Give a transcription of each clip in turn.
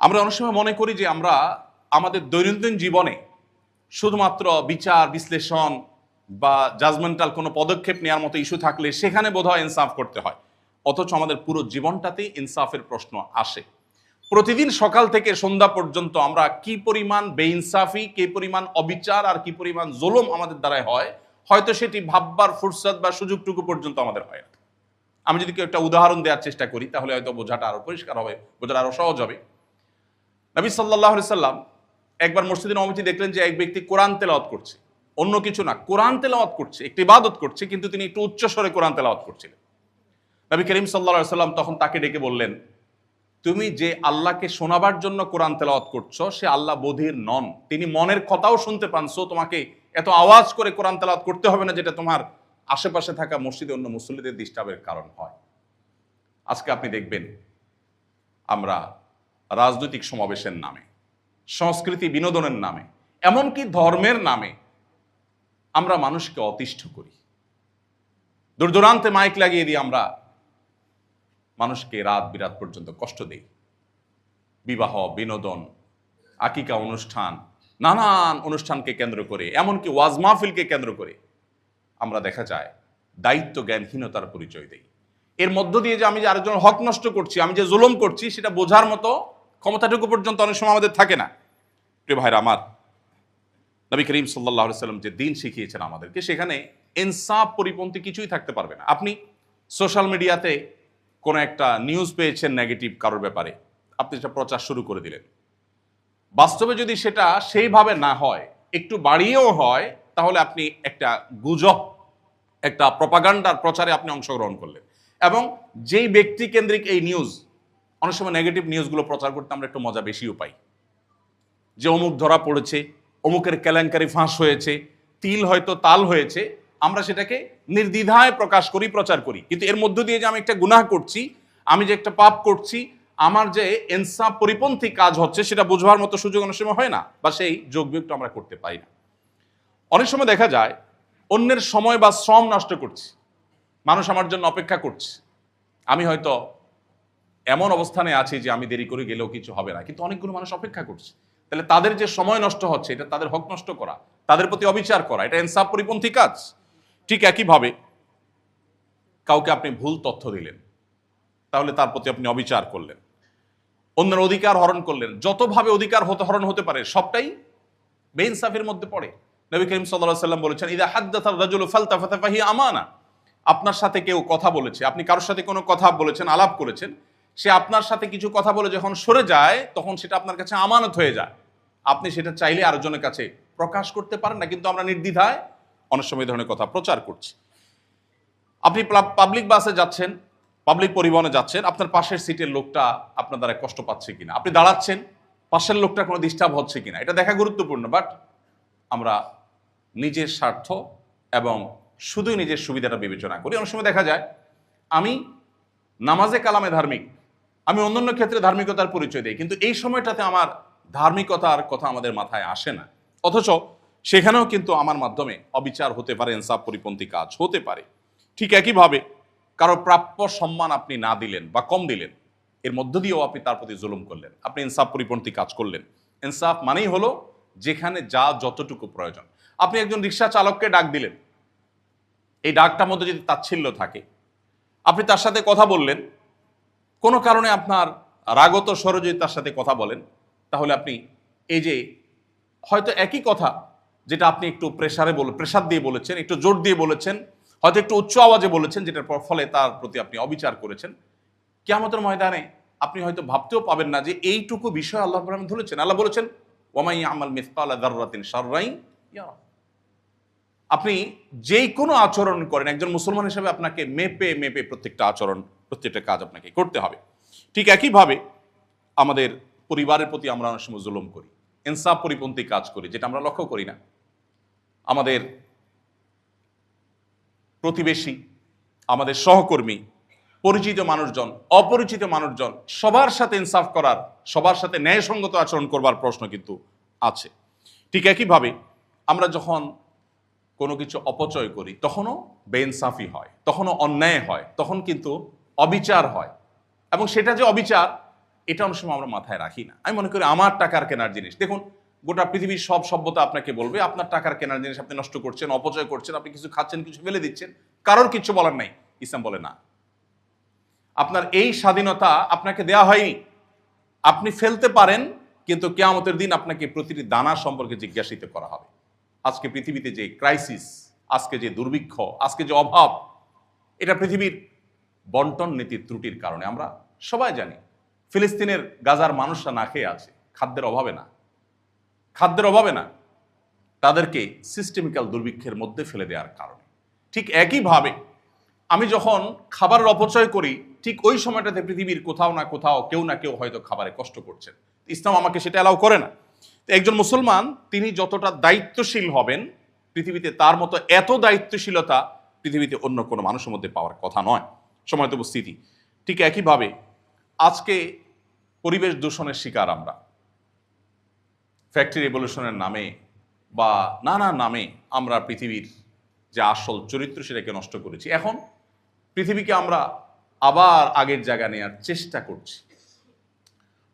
আমরা অনেক সময় মনে করি যে আমরা আমাদের দৈনন্দিন জীবনে শুধুমাত্র বিচার বিশ্লেষণ বা জাজমেন্টাল কোনো পদক্ষেপ নেওয়ার মতো ইস্যু থাকলে সেখানে বোধহয় ইনসাফ করতে হয়, অথচ আমাদের পুরো জীবনটাতেই ইনসাফের প্রশ্ন আসে। প্রতিদিন সকাল থেকে সন্ধ্যা পর্যন্ত আমরা কি পরিমাণ বেইনসাফি, কি পরিমাণ অবিচার আর কি পরিমাণ জুলুম আমাদের দ্বারাই হয়, হয়তো সেটি ভাববার ফুরসত বা সুযোগটুকু পর্যন্ত আমাদের হয় না। আমি যদি একটা উদাহরণ দেওয়ার চেষ্টা করি তাহলে হয়তো বোঝাটা আরো পরিষ্কার হবে, বোঝাটা আরো সহজ হবে। নবী সাল্লাল্লাহু আলাইহি সাল্লাম একবার মসজিদে নববীতে দেখলেন যে এক ব্যক্তি কোরআন তেলাওয়াত করছে, অন্য কিছু না, কোরআন তেলাওয়াত করছে, একটি ইবাদত করছে, কিন্তু তিনি একটু উচ্চ স্বরে কোরআন তেলাওয়াত করছিলেন। নবী করিম সাল্লাল্লাহু আলাইহি সাল্লাম তখন তাকে ডেকে বললেন, তুমি যে আল্লাহকে শোনাবার জন্য কোরআন তেলাওয়াত করছো সে আল্লাহ বধির নন, তিনি মনের কথাও শুনতে পান। সো তোমাকে এত আওয়াজ করে কোরআন তেলাওয়াত করতে হবে না যেটা তোমার আশেপাশে থাকা মসজিদে অন্য মুসল্লিদের ডিস্টার্বের কারণ হয়। আজকে আপনি দেখবেন আমরা রাজনৈতিক সমাবেশের নামে, সংস্কৃতি বিনোদনের নামে, এমনকি ধর্মের নামে আমরা মানুষকে অতিষ্ঠ করি। দূর দূরান্তে মাইক লাগিয়ে দিয়ে আমরা মানুষকে রাত বিরাত পর্যন্ত কষ্ট দেই। বিবাহ, বিনোদন, আকিকা অনুষ্ঠান, নানান অনুষ্ঠানকে কেন্দ্র করে, এমনকি ওয়াজ মাহফিলকে কেন্দ্র করে আমরা দেখা যায় দায়িত্ব জ্ঞানহীনতার পরিচয় দেই। এর মধ্য দিয়ে যে আমি যে আরেকজন হক নষ্ট করছি, আমি যে জুলুম করছি, সেটা বোঝার মতো ক্ষমতাটুকু পর্যন্ত অনেক সময় আমাদের থাকে না। প্রিয় ভাইরা আমার, নবী করিম সাল্লাল্লাহু আলাইহি সাল্লাম যে দিন শিখিয়েছেন আমাদেরকে, সেখানে ইনসাফ পরিপন্থী কিছুই থাকতে পারবে না। আপনি সোশ্যাল মিডিয়াতে কোনো একটা নিউজ পেয়েছেন নেগেটিভ কারোর ব্যাপারে, আপনি সেটা প্রচার শুরু করে দিলেন। বাস্তবে যদি সেটা সেইভাবে না হয়, একটু বাড়িয়েও হয়, তাহলে আপনি একটা গুজব, একটা প্রপাগান্ডার প্রচারে আপনি অংশগ্রহণ করলেন। এবং যেই ব্যক্তি কেন্দ্রিক এই নিউজ, অনেক সময় নেগেটিভ নিউজগুলো প্রচার করতে আমরা একটু মজা বেশিও পাই, যে অমুক ধরা পড়েছে, অমুকের কেলেঙ্কারি ফাঁস হয়েছে, তিল হয়তো তাল হয়েছে, আমরা সেটাকে নির্দ্বিধায় প্রকাশ করি, প্রচার করি। কিন্তু এর মধ্য দিয়ে যে আমি একটা গুনাহ করছি, আমি যে একটা পাপ করছি, আমার যে ইনসাফ পরিপন্থী কাজ হচ্ছে, সেটা বোঝবার মতো সুযোগ অনেক সময় হয় না, বা সেই যোগ বিয়োগটা আমরা করতে পারি না। অনেক সময় দেখা যায় অন্যের সময় বা শ্রম নষ্ট করছি, মানুষ আমার জন্য অপেক্ষা করছে, আমি হয়তো এমন অবস্থানে আছি যে আমি দেরি করে গেলেও কিছু হবে না, কিন্তু অনেকগুলো মানুষ অপেক্ষা করছে। তাহলে তাদের যে সময় নষ্ট হচ্ছে, এটা তাদের হক নষ্ট করা, তাদের প্রতি অবিচার করা, এটা ইনসাফ পরিপন্থী কাজ। ঠিক একইভাবে কাউকে আপনি ভুল তথ্য দিলেন, তাহলে তার প্রতি আপনি অবিচার করলেন, অন্যের অধিকার হরণ করলেন। যতভাবে অধিকার হরণ হতে পারে সবটাই বেইনসাফের মধ্যে পড়ে। নবী করিম সাল্লাল্লাহু আলাইহি সাল্লাম বলেছেন, ইযা হাদ্দাসার রাজুলু ফালতাফাতা ফাহিয়া আমানা। আপনার সাথে কেউ কথা বলেছে, আপনি কারোর সাথে কোনো কথা বলেছেন, আলাপ করেছেন, সে আপনার সাথে কিছু কথা বলে যখন সরে যায়, তখন সেটা আপনার কাছে আমানত হয়ে যায়। আপনি সেটা চাইলে আরেকজনের কাছে প্রকাশ করতে পারেন না, কিন্তু আমরা নির্দ্বিধায় অনেক সময় এই ধরনের কথা প্রচার করছি। আপনি পাবলিক বাসে যাচ্ছেন, পাবলিক পরিবহনে যাচ্ছেন, আপনার পাশের সিটের লোকটা আপনার দ্বারা কষ্ট পাচ্ছে কিনা, আপনি দাঁড়াচ্ছেন, পাশের লোকটা কোনো ডিস্টার্ব হচ্ছে কিনা, এটা দেখা গুরুত্বপূর্ণ। বাট আমরা নিজের স্বার্থ এবং শুধুই নিজের সুবিধাটা বিবেচনা করি। অনেক সময় দেখা যায় আমি নামাজে কালামে ধার্মিক, আমি অন্যান্য ক্ষেত্রে ধার্মিকতার পরিচয় দিই, কিন্তু এই সময়টাতে আমার ধার্মিকতার কথা আমাদের মাথায় আসে না, অথচ সেখানেও কিন্তু আমার মাধ্যমে অবিচার হতে পারে, ইনসাফ পরিপন্থী কাজ হতে পারে। ঠিক একইভাবে কারো প্রাপ্য সম্মান আপনি না দিলেন বা কম দিলেন, এর মধ্য দিয়েও আপনি তার প্রতি জুলুম করলেন, আপনি ইনসাফ পরিপন্থী কাজ করলেন। ইনসাফ মানেই হলো যেখানে যা যতটুকু প্রয়োজন। আপনি একজন রিক্সা চালককে ডাক দিলেন, এই ডাকটার মধ্যে যদি তাচ্ছিল্য থাকে, আপনি তার সাথে কথা বললেন, কোনো কারণে আপনার রাগত স্বরে যদি তার সাথে কথা বলেন, তাহলে আপনি এই যে হয়তো একই কথা যেটা আপনি একটু প্রেসার দিয়ে বলেছেন, একটু জোর দিয়ে বলেছেন, হয়তো একটু উচ্চ আওয়াজে বলেছেন, যেটার ফলে তার প্রতি আপনি অবিচার করেছেন, কিয়ামতের ময়দানে আপনি হয়তো ভাবতেও পাবেন না যে এইটুকু বিষয় আল্লাহ রাব্বুল আলামিন ধরেছেন। আল্লাহ বলেছেন, ওয়ামাই ইয়ামাল মিসকালা যাররাতিন শাররান ইয়ারা। আপনি যেই কোনো আচরণ করেন, একজন মুসলমান হিসেবে আপনাকে মেপে মেপে প্রত্যেকটা আচরণ, প্রত্যেকটা কাজ আপনাকে করতে হবে। ঠিক একইভাবে আমাদের পরিবারের প্রতি আমরা অনেক সময় জুলুম করি, ইনসাফ পরিপন্থী কাজ করি, যেটা আমরা লক্ষ্য করি না। আমাদের প্রতিবেশী, আমাদের সহকর্মী, পরিচিত মানুষজন, অপরিচিত মানুষজন, সবার সাথে ইনসাফ করার, সবার সাথে ন্যায়সঙ্গত আচরণ করবার প্রশ্ন কিন্তু আছে। ঠিক একইভাবে আমরা যখন কোনো কিছু অপচয় করি, তখনও বেইনসাফি হয়, তখনও অন্যায় হয়, তখন কিন্তু অবিচার হয়। এবং সেটা যে অবিচার, এটা অনেক সময় আমরা মাথায় রাখি না। আমি মনে করি আমার টাকার কেনার জিনিস, দেখুন গোটা পৃথিবীর সব সভ্যতা আপনাকে বলবে আপনার টাকার কেনার জিনিস আপনি নষ্ট করছেন, অপচয় করছেন, আপনি কিছু খাচ্ছেন, কিছু ফেলে দিচ্ছেন, কারোর কিছু বলার নাই। ইসলাম বলে না, আপনার এই স্বাধীনতা আপনাকে দেয়া হয়নি, আপনি ফেলতে পারেন, কিন্তু কিয়ামতের দিন আপনাকে প্রতিটি দানা সম্পর্কে জিজ্ঞাসিত করা হবে। আজকে পৃথিবীতে যে ক্রাইসিস, আজকে যে দুর্ভিক্ষ, আজকে যে অভাব, এটা পৃথিবীর বন্টন নীতির ত্রুটির কারণে। আমরা সবাই জানি ফিলিস্তিনের গাজার মানুষরা না খেয়ে আছে, খাদ্যের অভাবে না, খাদ্যের অভাবে না, তাদেরকে সিস্টেমিক্যাল দুর্ভিক্ষের মধ্যে ফেলে দেওয়ার কারণে। ঠিক একইভাবে আমি যখন খাবারের অপচয় করি, ঠিক ওই সময়টাতে পৃথিবীর কোথাও না কোথাও কেউ না কেউ হয়তো খাবারে কষ্ট করছেন। ইসলাম আমাকে সেটা অ্যালাউ করে না। তো একজন মুসলমান তিনি যতটা দায়িত্বশীল হবেন, পৃথিবীতে তার মতো এত দায়িত্বশীলতা পৃথিবীতে অন্য কোনো মানুষের মধ্যে পাওয়ার কথা নয়। সময়ত উপস্থিতি ঠিক একইভাবে আজকে পরিবেশ দূষণের শিকার আমরা, ফ্যাক্টরি রেভলিউশনের নামে বা নানা নামে আমরা পৃথিবীর যে আসল চরিত্র সেটাকে নষ্ট করেছি। এখন পৃথিবীকে আমরা আবার আগের জায়গা নেওয়ার চেষ্টা করছি।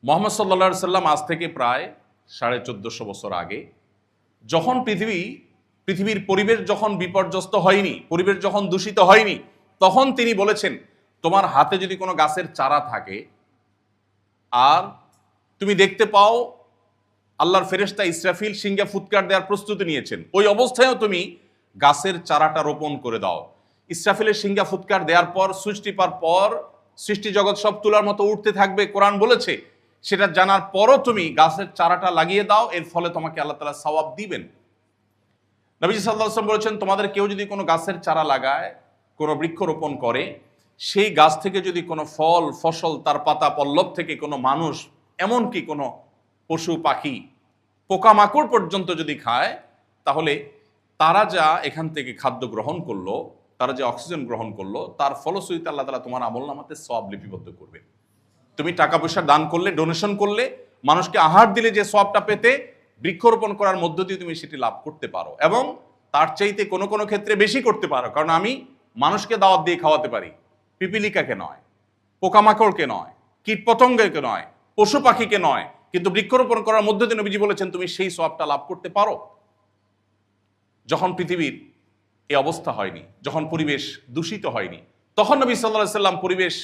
মোহাম্মদ সাল্লা সাল্লাম আজ থেকে প্রায় 1450 বছর আগে, যখন পৃথিবীর পরিবেশ যখন বিপর্যস্ত হয়নি, পরিবেশ যখন দূষিত হয়নি, তখন তিনি বলেছেন তোমার হাতে যদি কোনো গাছের চারা থাকে আর তুমি দেখতে পাও আল্লাহর ফেরেশতা ইসরাফিল সিংহে ফুৎকার দেওয়ার প্রস্তুতি নিয়েছেন, ওই অবস্থায়ও তুমি গাছের চারাটা রোপণ করে দাও। ইসরাফিলের সিংহা ফুৎকার দেওয়ার পর সুইচ টিপার পর সৃষ্টি জগৎ সব তুলার মতো উঠতে থাকবে, কোরআন বলেছে। সেটা জানার পরও তুমি গাছের চারাটা লাগিয়ে দাও, এর ফলে তোমাকে আল্লাহ তাআলা সওয়াব দিবেন। নবী সাল্লাল্লাহু আলাইহি ওয়াসাল্লাম বলেছেন তোমাদের কেউ যদি কোনো গাছের চারা লাগায়, কোনো বৃক্ষ রোপণ করে, সেই গাছ থেকে যদি কোনো ফল ফসল, তার পাতা পল্লব থেকে কোনো মানুষ, এমনকি কোনো পশু পাখি পোকামাকড় পর্যন্ত যদি খায়, তাহলে তারা যা এখান থেকে খাদ্য গ্রহণ করলো, তারা যে অক্সিজেন গ্রহণ করলো, তার ফলশ্রুতিতে আল্লাহ তাআলা তোমার আমলনামাতে সওয়াব লিপিবদ্ধ করবে। তুমি টাকা পয়সা দান করলে, ডোনেশন করলে, মানুষকে আহার দিলে যে সওয়াবটা পেতে, বৃক্ষরোপণ করার মধ্য দিয়ে তুমি সেটি লাভ করতে পারো, এবং তার চাইতে কোনো কোনো ক্ষেত্রে বেশি করতে পারো। কারণ আমি মানুষকে দাওয়াত দিয়ে খাওয়াতে পারি, পিপিলিকাকে নয়, পোকামাকড়কে নয়, কীটপতঙ্গকে নয়, পশু পাখিকে নয়, কিন্তু বৃক্ষরোপণ করার মধ্য দিয়ে নবীজি বলেছেন তুমি সেই সওয়াবটা লাভ করতে পারো। যখন পৃথিবীর এই অবস্থা হয়নি, যখন পরিবেশ দূষিত হয়নি, তখন নবী সাল্লাল্লাহু আলাইহি সাল্লাম পরিবেশ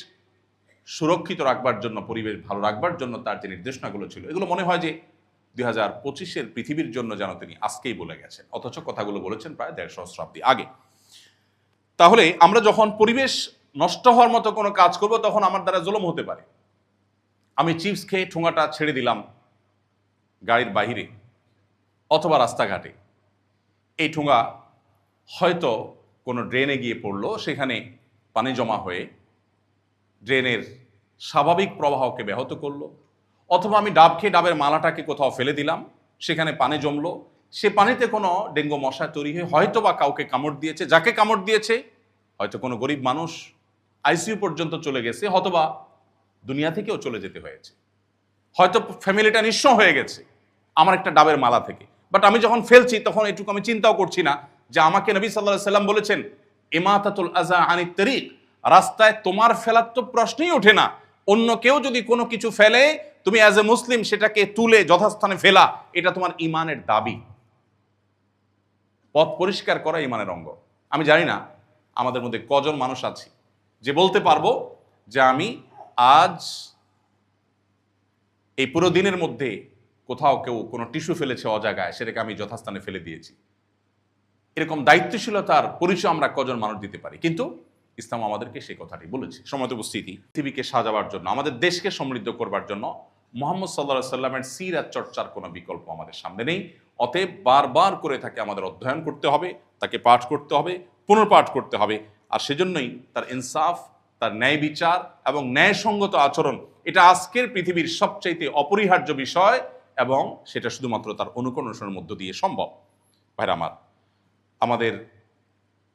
সুরক্ষিত রাখবার জন্য, পরিবেশ ভালো রাখবার জন্য তার যে নির্দেশনাগুলো ছিল, এগুলো মনে হয় যে 2025-এর পৃথিবীর জন্য যেন তিনি আজকেই বলে গেছেন, অথচ কথাগুলো বলেছেন প্রায় 150 সহস্রাব্দী আগে। তাহলে আমরা যখন পরিবেশ নষ্ট হওয়ার মতো কোনো কাজ করব, তখন আমার দ্বারা জুলুম হতে পারে। আমি চিপস খেয়ে ঠোঙাটা ছেড়ে দিলাম গাড়ির বাহিরে অথবা রাস্তাঘাটে, এই ঠোঙা হয়তো কোনো ড্রেনে গিয়ে পড়লো, সেখানে পানি জমা হয়ে ড্রেনের স্বাভাবিক প্রবাহকে ব্যাহত করলো, অথবা আমি ডাব খেয়ে ডাবের মালাটাকে কোথাও ফেলে দিলাম, সেখানে পানি জমলো, সে পানিতে কোনো ডেঙ্গু মশা তৈরি হয়ে হয়তো বা কাউকে কামড় দিয়েছে, যাকে কামড় দিয়েছে হয়তো কোনো গরিব মানুষ আইসিইউ পর্যন্ত চলে গেছে, হয়তোবা দুনিয়া থেকেও চলে যেতে হয়েছে, হয়তো ফ্যামিলিটা নিঃস্ব হয়ে গেছে আমার একটা ডাবের মালা থেকে। বাট আমি যখন ফেলছি তখন এটুকু আমি চিন্তাও করছি না যে আমাকে নবী সাল্লাল্লাহু আলাইহি সাল্লাম বলেছেন ইমাতাতুল আযা আনিত তারিক, রাস্তায় তোমার ফেলার তো প্রশ্নই ওঠে না, অন্য কেউ যদি কোনো কিছু ফেলে তুমি অ্যাজ এ মুসলিম সেটাকে তুলে যথাস্থানে ফেলা, এটা তোমার ইমানের দাবি। পথ পরিষ্কার করা ইমানের অঙ্গ। আমি জানি না আমাদের মধ্যে কজন মানুষ আছে যে বলতে পারবো যে আমি আজ এই পুরো দিনের মধ্যে কোথাও কেউ কোনো টিস্যু ফেলেছে অজায়গায়, সেটাকে আমি যথাস্থানে ফেলে দিয়েছি। এরকম দায়িত্বশীলতার পরিচয় আমরা কজন মানুষ দিতে পারি? কিন্তু ইসলাম আমাদেরকে সেই কথাটি বলেছে। সময়ত উপস্থিতি, পৃথিবীকে সাজাবার জন্য, আমাদের দেশকে সমৃদ্ধ করবার জন্য মুহাম্মদ সাল্লাল্লাহু আলাইহি সাল্লামের সিরাত চর্চার কোনো বিকল্প আমাদের সামনে নেই। অতএব বারবার করে তাকে আমাদের অধ্যয়ন করতে হবে, তাকে পাঠ করতে হবে, পুনর্পাঠ করতে হবে। আর সেজন্যই তার ইনসাফ, তার ন্যায় বিচার এবং ন্যায়সঙ্গত আচরণ, এটা আজকের পৃথিবীর সবচাইতে অপরিহার্য বিষয়, এবং সেটা শুধুমাত্র তার অনুকরণের মধ্য দিয়ে সম্ভব। ভাইরা আমার, আমাদের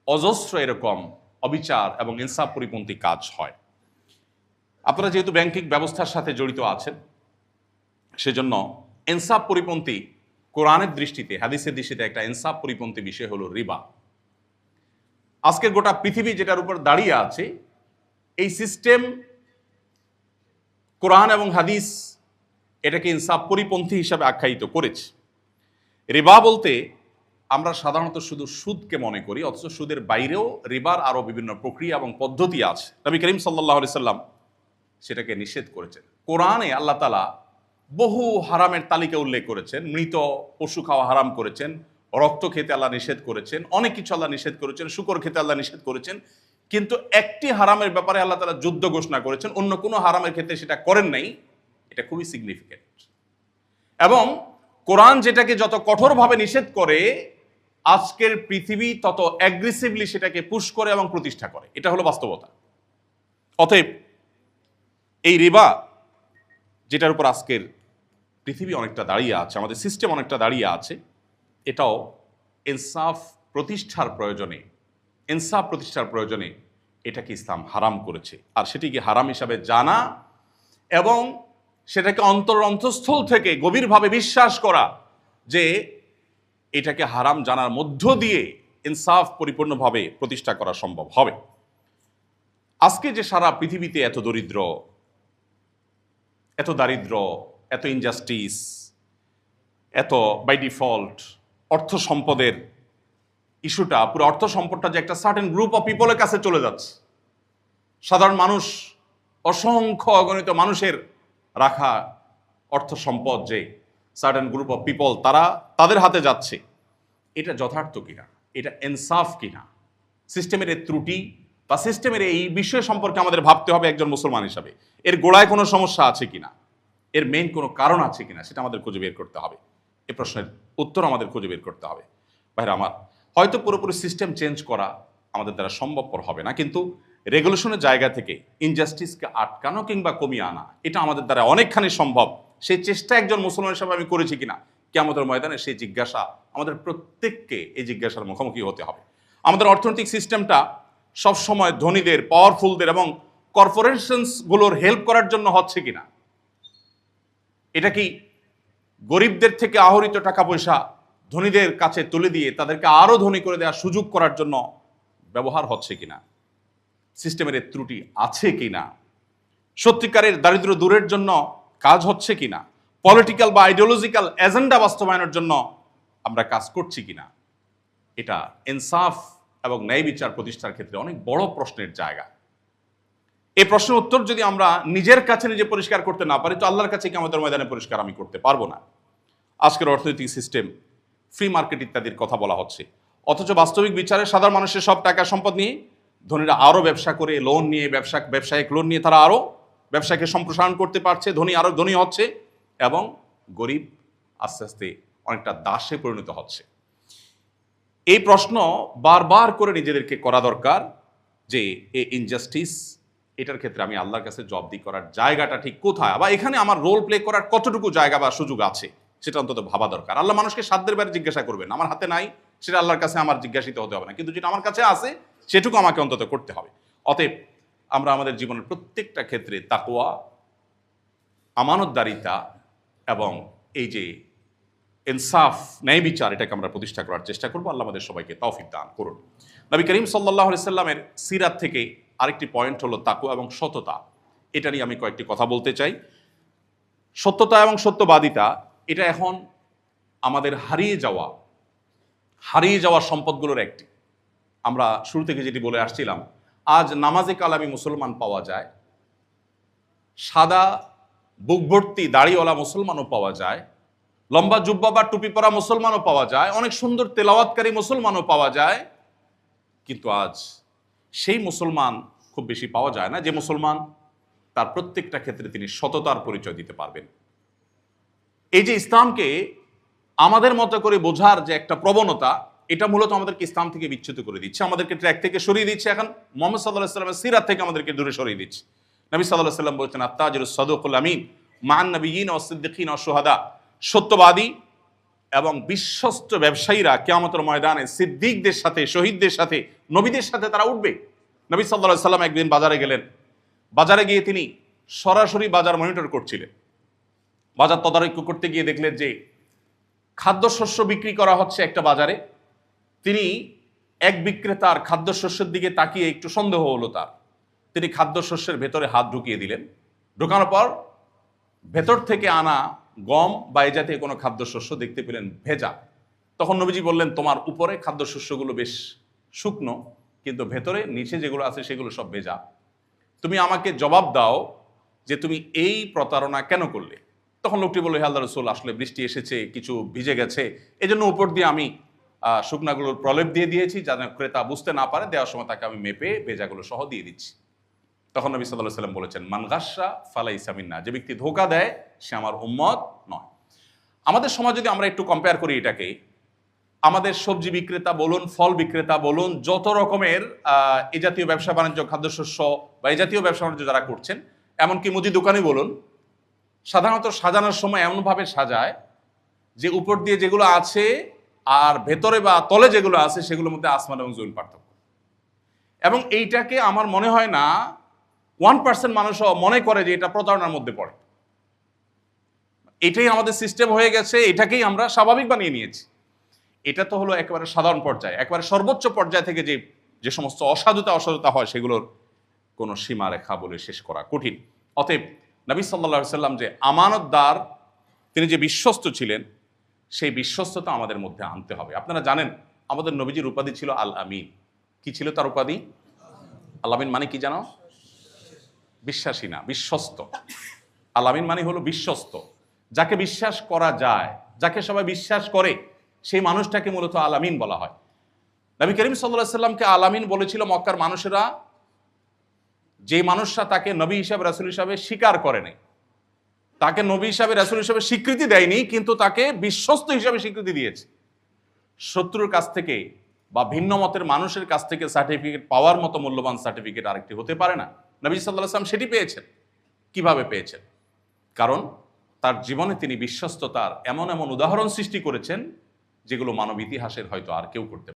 অজস্র এরকম অবিচার এবং ইনসাফ পরিপন্থী কাজ হয়। আপনারা যেহেতু ব্যাংকিং ব্যবস্থার সাথে জড়িত আছেন, সেজন্য ইনসাফ পরিপন্থী কোরআনের দৃষ্টিতে, হাদিসের দৃষ্টিতে একটা ইনসাফ পরিপন্থী বিষয় হলো রিবা। আজকের গোটা পৃথিবী যেটার উপর দাঁড়িয়ে আছে, এই সিস্টেম কোরআন এবং হাদিস এটাকে ইনসাফ পরিপন্থী হিসাবে আখ্যায়িত করেছে। রিবা বলতে আমরা সাধারণত শুধু সুদকে মনে করি, অথচ সুদের বাইরেও রিবার আরও বিভিন্ন প্রক্রিয়া এবং পদ্ধতি আছে। নবী করিম সাল্লাল্লাহু আলাইহি সাল্লাম সেটাকে নিষেধ করেছেন। কোরআনে আল্লাহ তাআলা বহু হারামের তালিকা উল্লেখ করেছেন। মৃত পশু খাওয়া হারাম করেছেন, রক্ত খেতে আল্লাহ নিষেধ করেছেন, অনেক কিছু আল্লাহ নিষেধ করেছেন, শূকর খেতে আল্লাহ নিষেধ করেছেন। কিন্তু একটি হারামের ব্যাপারে আল্লাহ তাআলা যুদ্ধ ঘোষণা করেছেন, অন্য কোনো হারামের ক্ষেত্রে সেটা করেন নাই। এটা খুবই সিগনিফিকেন্ট। এবং কোরআন যেটাকে যত কঠোরভাবে নিষেধ করে, আজকের পৃথিবী তত অ্যাগ্রেসিভলি সেটাকে পুশ করে এবং প্রতিষ্ঠা করে। এটা হলো বাস্তবতা। অতএব এই রিবা, যেটার উপর আজকের পৃথিবী অনেকটা দাঁড়িয়ে আছে, আমাদের সিস্টেম অনেকটা দাঁড়িয়ে আছে, এটাও ইনসাফ প্রতিষ্ঠার প্রয়োজনে এটাকে ইসলাম হারাম করেছে। আর সেটিকে হারাম হিসাবে জানা এবং সেটাকে অন্তঃস্থল থেকে গভীরভাবে বিশ্বাস করা যে এটাকে হারাম জানার মধ্য দিয়ে ইনসাফ পরিপূর্ণভাবে প্রতিষ্ঠা করা সম্ভব হবে। আজকে যে সারা পৃথিবীতে এত দারিদ্র, এত ইনজাস্টিস, এত বাই ডিফল্ট অর্থ সম্পদের ইস্যুটা, পুরো অর্থ সম্পদটা যে একটা সার্টেন গ্রুপ অফ পিপলের কাছে চলে যাচ্ছে, সাধারণ মানুষ, অসংখ্য অগণিত মানুষের রাখা অর্থ সম্পদ যে সার্টেন গ্রুপ অফ পিপল তাদের হাতে যাচ্ছে, এটা যথার্থ কিনা, এটা ইনসাফ কিনা, সিস্টেমের এই ত্রুটি বা সিস্টেমের এই বিষয় সম্পর্কে আমাদের ভাবতে হবে একজন মুসলমান হিসাবে। এর গোড়ায় কোনো সমস্যা আছে কিনা, এর মেইন কোনো কারণ আছে কিনা, সেটা আমাদের খুঁজে বের করতে হবে। এই প্রশ্নের উত্তর আমাদের খুঁজে বের করতে হবে। ভাইরা আমার, হয়তো পুরোপুরি সিস্টেম চেঞ্জ করা আমাদের দ্বারা সম্ভবপর হবে না, কিন্তু রেগুলেশনের জায়গা থেকে ইনজাস্টিসকে আটকানো কিংবা কমিয়ে আনা, এটা আমাদের দ্বারা অনেকখানি সম্ভব। সেই চেষ্টা একজন মুসলমান হিসাবে আমি করেছি কিনা, কিয়ামতের ময়দানে সেই জিজ্ঞাসা আমাদের প্রত্যেককে, এই জিজ্ঞাসার মুখোমুখি হতে হবে। আমাদের অর্থনৈতিক সিস্টেমটা সবসময় ধনীদের, পাওয়ারফুলদের এবং কর্পোরেশনসগুলোর হেল্প করার জন্য হচ্ছে কিনা, এটা কি গরিবদের থেকে আহরিত টাকা পয়সা ধনীদের কাছে তুলে দিয়ে তাদেরকে আরো ধনী করে দেওয়ার সুযোগ করার জন্য ব্যবহার হচ্ছে কিনা, সিস্টেমের ত্রুটি আছে কিনা, সত্যিকারের দারিদ্র দূরের জন্য কাজ হচ্ছে কিনা, পলিটিক্যাল বা আইডিওলজিক্যাল এজেন্ডা বাস্তবায়নের জন্য আমরা কাজ করছি কিনা, এটা ইনসাফ এবং ন্যায় বিচার প্রতিষ্ঠার ক্ষেত্রে অনেক বড় প্রশ্নের জায়গা। এই প্রশ্নের উত্তর যদি আমরা নিজের কাছে নিজে পরিষ্কার করতে না পারি, তো আল্লাহর কাছে কি আমাদের ময়দানে পরিষ্কার আমি করতে পারবো না। আজকের অর্থনৈতিক সিস্টেম, ফ্রি মার্কেট ইত্যাদির কথা বলা হচ্ছে, অথচ বাস্তবিক বিচারে সাধারণ মানুষের সব টাকা সম্পদ নিয়ে ধনীরা আরো ব্যবসা করে, লোন নিয়ে, ব্যবসায়িক লোন নিয়ে তারা আরো ব্যবসাকে সম্প্রসারণ করতে পারছে, ধনী আরো ধনী হচ্ছে এবং গরিব আস্তে আস্তে অনেকটা দাসে পরিণত হচ্ছে। এই প্রশ্ন বারবার করে নিজেদেরকে করা দরকার যে এই ইনজাস্টিস, এটার ক্ষেত্রে আমি আল্লাহর কাছে জবাবদিহি করার জায়গাটা ঠিক কোথায়, বা এখানে আমার রোল প্লে করার কতটুকু জায়গা বা সুযোগ আছে, সেটা অন্তত ভাবা দরকার। আল্লাহ মানুষকে সাধ্যের বাইরে জিজ্ঞাসা করবেন, আমার হাতে নাই সেটা আল্লাহর কাছে আমার জিজ্ঞাসিত হতে হবে না, কিন্তু যেটা আমার কাছে আছে সেটুকু আমাকে অন্তত করতে হবে। অতএব আমরা আমাদের জীবনের প্রত্যেকটা ক্ষেত্রে তাকওয়া, আমানতদারিতা এবং এই যে ইনসাফ, ন্যায় বিচার, এটাকে আমরা প্রতিষ্ঠা করার চেষ্টা করবো। আল্লাহ আমাদের সবাইকে তৌফিক দান করুন। নবী করিম সাল্লাল্লাহু আলাইহি সাল্লামের সিরাত থেকে আরেকটি পয়েন্ট হলো তাকওয়া এবং সততা। এটা নিয়ে আমি কয়েকটি কথা বলতে চাই। সত্যতা এবং সত্যবাদিতা, এটা এখন আমাদের হারিয়ে যাওয়া সম্পদগুলোর একটি। আমরা শুরু থেকে যেটি বলে আসছিলাম, আজ নামাজে কালামি মুসলমান পাওয়া যায়, সাদা বুক ভর্তি দাড়িওয়ালা মুসলমানও পাওয়া যায়, লম্বা জুব্বা বা টুপি পরা মুসলমানও পাওয়া যায়, অনেক সুন্দর তেলাওয়াতকারী মুসলমানও পাওয়া যায়, কিন্তু আজ সেই মুসলমান খুব বেশি পাওয়া যায় না যে মুসলমান তার প্রত্যেকটা ক্ষেত্রে তিনি সততার পরিচয় দিতে পারবেন। এই যে ইসলামকে আমাদের মতো করে বোঝার যে একটা প্রবণতা, এটা মূলত আমাদেরকে ইসলাম থেকে বিচ্যুত করে দিচ্ছে, আমাদেরকে ট্র্যাক থেকে সরিয়ে দিচ্ছে। এখন মুহাম্মদ সাল্লাল্লাহু আলাইহি ওয়াসাল্লামের সিরাত থেকে আমাদেরকে দূরে সরিয়ে দিচ্ছে। নবী সাল্লাল্লাহু আলাইহি ওয়াসাল্লাম বলছেন, আত-তাজিরুস সাদুকুল আমিন মান নবিয়্যিন ওয়াস সিদ্দিকিন ওয়াস শুহাদা, সত্যবাদী এবং বিশ্বস্ত ব্যবসায়ীরা কিয়ামতের ময়দানে সিদ্দিকদের সাথে, শহীদদের সাথে, নবীদের সাথে তারা উঠবে। নবী সাল্লাল্লাহু আলাইহি ওয়াসাল্লাম একদিন বাজারে গেলেন। বাজারে গিয়ে তিনি সরাসরি বাজার মনিটর করছিলেন। বাজার তদারকি করতে গিয়ে দেখলেন যে খাদ্যশস্য বিক্রি করা হচ্ছে একটা বাজারে। তিনি এক বিক্রেতার খাদ্যশস্যের দিকে তাকিয়ে একটু সন্দেহ হলো তার। তিনি খাদ্যশস্যের ভেতরে হাত ঢুকিয়ে দিলেন। ঢোকানোর পর ভেতর থেকে আনা গম বা এ জাতীয় কোনো খাদ্যশস্য দেখতে পেলেন ভেজা। তখন নবীজি বললেন, তোমার উপরে খাদ্যশস্যগুলো বেশ শুকনো, কিন্তু ভেতরে নিচে যেগুলো আছে সেগুলো সব ভেজা। তুমি আমাকে জবাব দাও যে তুমি এই প্রতারণা কেন করলে? তখন লোকটি বলল, হে আল্লাহর রাসূল, আসলে বৃষ্টি এসেছে, কিছু ভিজে গেছে, এজন্য উপর দিয়ে আমি শুকনাগুলোর প্রলেপ দিয়ে দিয়েছি, যাতে ক্রেতা বুঝতে না পারে, দেওয়ার সময় তাকে আমি মেপে ভেজাগুলো সহ দিয়ে দিচ্ছি। তখন নবী সাল্লাল্লাহু আলাইহি ওয়াসাল্লাম বলেছেন, মান গাসসা ফালাইসা মিন্না, যে ব্যক্তি ধোঁকা দেয় সে আমার উম্মত নয়। আমাদের সমাজ যদি আমরা একটু কম্পেয়ার করি এটাকে, আমাদের সবজি বিক্রেতা বলুন, ফল বিক্রেতা বলুন, যত রকমের এই জাতীয় ব্যবসা বাণিজ্য, খাদ্যশস্য বা এই জাতীয় ব্যবসা বাণিজ্য যারা করছেন, এমনকি মুদি দোকানে বলুন, সাধারণত সাজানোর সময় এমনভাবে সাজায় যে উপর দিয়ে যেগুলো আছে আর ভেতরে বা তলে যেগুলো আছে সেগুলোর মধ্যে আসমান এবং জমিন পার্থক্য। এবং এইটাকে আমার মনে হয় না 1% মানুষও মনে করে যে এটা প্রতারণার মধ্যে পড়ে। এটাই আমাদের সিস্টেম হয়ে গেছে, এটাকেই আমরা স্বাভাবিক বানিয়ে নিয়েছি। এটা তো হলো একেবারে সাধারণ পর্যায়ে। একেবারে সর্বোচ্চ পর্যায় থেকে যে সমস্ত অসাধুতা হয় সেগুলোর কোনো সীমারেখা বলে শেষ করা কঠিন। অতএব নবী সাল্লাল্লাহু আলাইহি সাল্লাম যে আমানতদার, তিনি যে বিশ্বস্ত ছিলেন, সেই বিশ্বস্ততা আমাদের মধ্যে আনতে হবে। আপনারা জানেন আমাদের নবীজির উপাধি ছিল আল আমিন। কি ছিল তার উপাধি? আল আমিন মানে কি জানো? বিশ্বাসী না, বিশ্বস্ত। আল আমিন মানে হলো বিশ্বস্ত, যাকে বিশ্বাস করা যায়, যাকে সবাই বিশ্বাস করে, সেই মানুষটাকে মূলত আল আমিন বলা হয়। নবী করিম সাল্লাল্লাহু আলাইহি সাল্লামকে আল আমিন বলেছিল মক্কার মানুষেরা, যে মানুষরা তাকে নবী হিসাবে, রাসূল হিসাবে স্বীকার করে নাই, তাকে নবী হিসাবে, রাসূল হিসাবে স্বীকৃতি দেয়নি, কিন্তু তাকে বিশ্বস্ত হিসাবে স্বীকৃতি দিয়েছে। শত্রুর কাছ থেকে বা ভিন্ন মতের মানুষের কাছ থেকে সার্টিফিকেট পাওয়ার মতো মূল্যবান সার্টিফিকেট আরেকটি হতে পারে না। নবী সাল্লাল্লাহু আলাইহি ওয়াসাল্লাম সেটি পেয়েছেন। কিভাবে পেয়েছেন? কারণ তার জীবনে তিনি বিশ্বস্ততার এমন এমন উদাহরণ সৃষ্টি করেছেন যেগুলো মানব ইতিহাসের হয়তো আর কেউ করতে